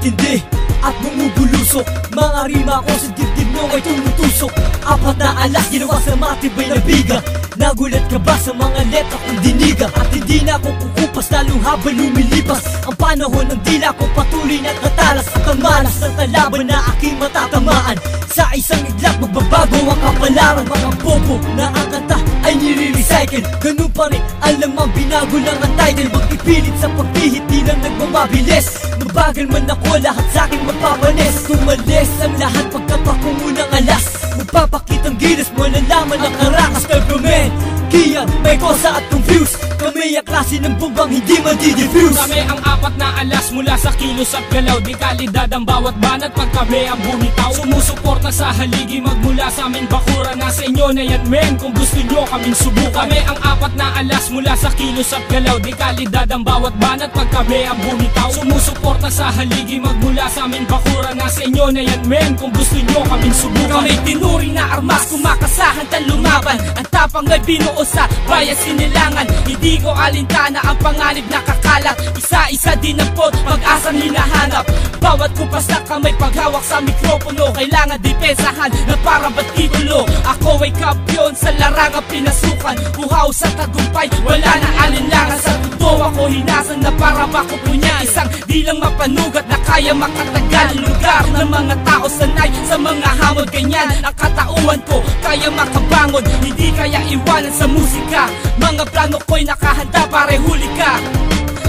matindi at bumubulusok. Mga rima ko sa dibdib nyo ay tumutusok. Apat na alas ginawa sa matibay na biga. Nagulat ka ba sa mga letra kong diniga? At hindi na ako kukupas lalong habang lumilipas ang panahon ng dila ko patuloy na katalas. At ang malas ng kalaban na aking matatamaan. Sa isang iglap magbabago ang kapalaran. Mga bobo na ang kanta ay nire-recycle. Ganun pa rin alam ang binago lang ang title. Mag-ipilit sa pagpihit di lang nagmamabilis. Mabagal man ako lahat sa'kin magpapanis. Tumalis ang lahat pagkapakungunang alas. Magpapakitang gilas mo nalaman ang karakas. Kalpamen, kiyang may kosa at confused. Kami ang klase ng bumbang hindi madi-diffuse. Kami ang apat na alas mula sa kilos at galaw. Di kalidad ang bawat banat pag kami ang bumitaw. Sumusuporta sa haligi magmula sa aming bakura. Nasa inyo na yan men kung gusto nyo kaming subukan. Kami ang apat na alas mula sa kilos at galaw. Di kalidad ang bawat banat pag kami ang bumitaw. Sumusuporta sa haligi magmula sa aming bakura. Nasa inyo na yan men kung gusto nyo kaming subukan. Kami tinuring na armas kumakasahan tan lumaban. Ang tapang ay binuo sa bayan sinilangan. Hindi ko alintana ang panganib na kakalat. Isa-isa din ang pod, pag-asang hinahanap. Bawat kupas na kamay paghawak sa mikropono. Kailangan depensahan na para ba't titulo. Ako ay kampiyon sa larangang pinasukan. Uhaw sa tagumpay, wala na alinlangan. Sa totoo ako hinasan na para bako po niya. Isang di lang mapanugat na kaya makatagal. Lugar ng mga tao sanay sa mga hamon. Ganyan ang katauhan ko, kaya makabangon. Hindi kaya iwanan sa musika. Mga plano ko'y nakahanda pare huli ka.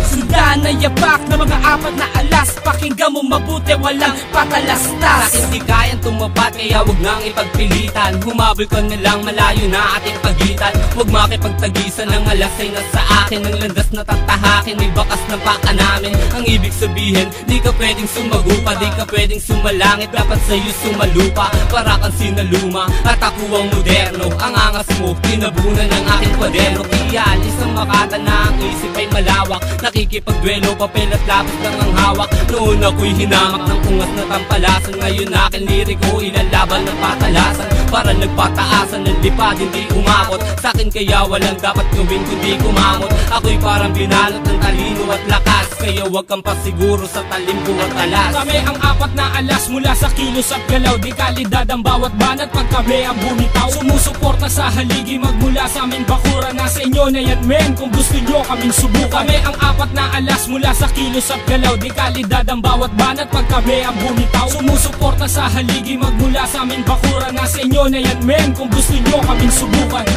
Sundan na yapak na mga apat na alas. Pakinggan mo mabuti, walang patalastas. Bakit di kayang tumapat, kaya wag nang ipagpilitan. Humabol ka na lang, malayo na ating pagitan. Huwag makipagtagisan ng alas ay nasa akin. Ang landas na tatahakin, may bakas ng paka namin. Ang ibig sabihin, di ka pwedeng sumagupa. Di ka pwedeng sumalangit, dapat sa'yo sumalupa. Para kang sinaluma, at ako ang moderno. Ang angas mo, tinabunan ng aking kwaderno. Kaya isang makata na ang isip ay malawak. Nakikipagduelo, papel at lapis lang ang hawak. Noon ako'y hinamak ng ungas na tampalasan. Ngayon aking liriko, ilalaban ng patalasan. Para nagpataasan ng lipad, hindi umabot. Sa'kin kaya walang dapat gawin kundi kumamot. Ako'y parang binalot ng talino at lakas. Kaya wag kang pasiguro sa talimbo at alas. Kami ang apat na alas mula sa kilos at galaw. Di kalidad ang bawat banat pag kami ang bumitaw. Sumusuporta sa haligi magmula sa aming bakura. Nasa inyo na yan men kung gusto nyo kaming subukan. Kami ang apat na alas mula sa kilos at galaw. Di kalidad ang bawat banat pag kami ang bumitaw. Sumusuporta sa haligi magmula sa aming bakura. Nasa inyo na yan men kung gusto nyo kaming subukan.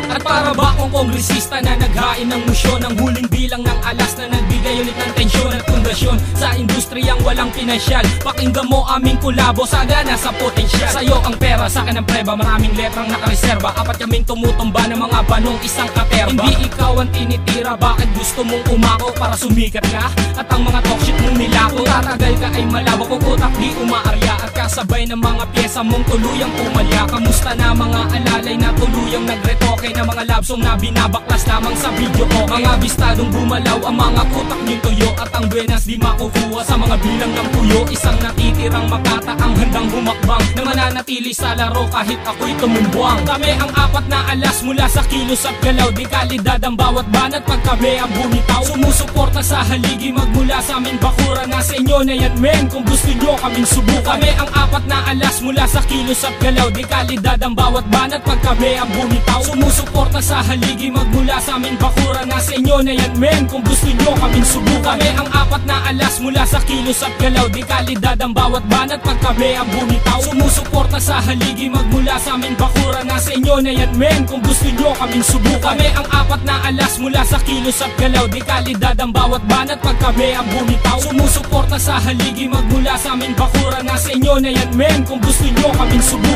At para ba akong kongresista na naghain ng musyon, ang huling bilang ng alas na nagbigay ulit ng tensyon at pundasyon sa industriyang walang pinansyal. Pakinggan mo aming kulabo, sagana sa potensyal. Sa'yo ang pera, sa'kin ang preba, maraming letrang nakareserba. Apat kaming tumutumba ng mga banong isang katerba. Hindi ikaw ang tinitira, bakit gusto mong umako para sumikat ka? At ang mga talkshit mong nilako, tatagal ka ay malabo kung utak di umaarya. At kasabay ng mga pyesa mong tuluyang pumalya. Kamusta na mga alalay na tuluyang nagretoke na mga love song na binabaklas lamang sa video ko. Mga bistadong bumalaw ang mga kutak niyong tuyo. At ang buenas di makukuha sa mga bilang ng puyo. Isang natitirang makata ang handang humakbang na mananatili sa laro kahit ako'y tumumbuang. Kami ang apat na alas mula sa kilos at galaw. Di kalidad ang bawat banat pag kami ang bumitaw. Sumusuporta sa haligi magmula sa aming bakura. Nasa inyo na yan men kung gusto nyo kaming subukan. Kami ang apat na alas mula sa kilos at galaw. Di kalidad ang bawat banat pag kami ang bumitaw. Sumusuporta sa haligi magmula sa aming bakura. Nasa inyo na yan men kung gusto nyo kaming subukan. Kami ang apat na alas mula sa kilos at galaw. Di kalidad ang bawat banat pag kami ang bumitaw. Sumusuporta sa haligi magmula sa aming bakura. Nasa inyo na yan men kung gusto nyo kaming subukan. Kami ang apat na alas mula sa kilos at galaw. Di kalidad ang bawat banat pag kami ang bumitaw. Sumusuporta sa haligi magmula sa aming bakura. Nasa inyo na yan men kung gusto nyo kaming subukan.